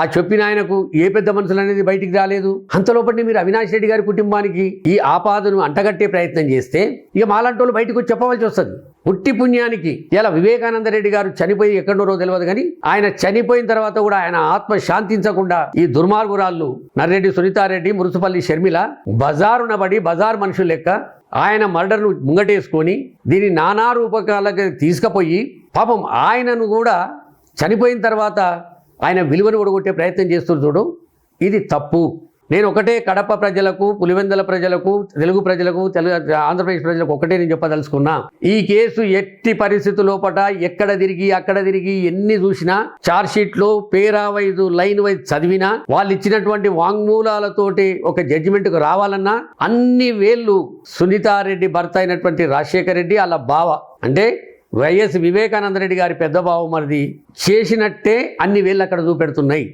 ఆ చెప్పిన ఆయనకు ఏ పెద్ద మనుషులు అనేది బయటికి రాలేదు. అంతలోపటి మీరు అవినాష్ రెడ్డి గారి కుటుంబానికి ఈ ఆపాదను అంటగట్టే ప్రయత్నం చేస్తే ఇక మాలాంటి వాళ్ళు బయటకు వచ్చి చెప్పవలసి వస్తుంది. పుట్టి పుణ్యానికి ఇలా వివేకానంద రెడ్డి గారు చనిపోయి ఎక్కడో తెలియదు కానీ ఆయన చనిపోయిన తర్వాత కూడా ఆయన ఆత్మ శాంతించకుండా ఈ దుర్మార్గురాళ్ళు నర్రెడ్డి సునీతారెడ్డి, మురుసుపల్లి షర్మిల బజారున పడి బజారు మనుషులు లెక్క ఆయన మర్డర్ను ముంగటేసుకొని దీన్ని నానా రూపకాలకు తీసుకుపోయి పాపం ఆయనను కూడా చనిపోయిన తర్వాత ఆయన విలువను ఒడగొట్టే ప్రయత్నం చేస్తున్నారు చూడు, ఇది తప్పు. నేను ఒకటే కడప ప్రజలకు, పులివెందుల ప్రజలకు, తెలుగు ప్రజలకు, ఆంధ్రప్రదేశ్ ప్రజలకు ఒకటే నేను చెప్పదలుచుకున్నా. ఈ కేసు ఎట్టి పరిస్థితి లోపల ఎక్కడ తిరిగి అక్కడ తిరిగి ఎన్ని చూసినా చార్జ్షీట్లో పేరా వైజ్ లైన్ వైజ్ చదివినా వాళ్ళు ఇచ్చినటువంటి వాంగ్మూలాలతోటి ఒక జడ్జిమెంట్కు రావాలన్నా అన్ని వేళ్ళు సునీతారెడ్డి భర్త అయినటువంటి రాజశేఖర్ రెడ్డి వాళ్ళ బావ అంటే వైఎస్ వివేకానంద రెడ్డి గారి పెద్ద బావ మరిది చేసినట్టే అన్ని వేళ్ళు అక్కడ చూపెడుతున్నాయి.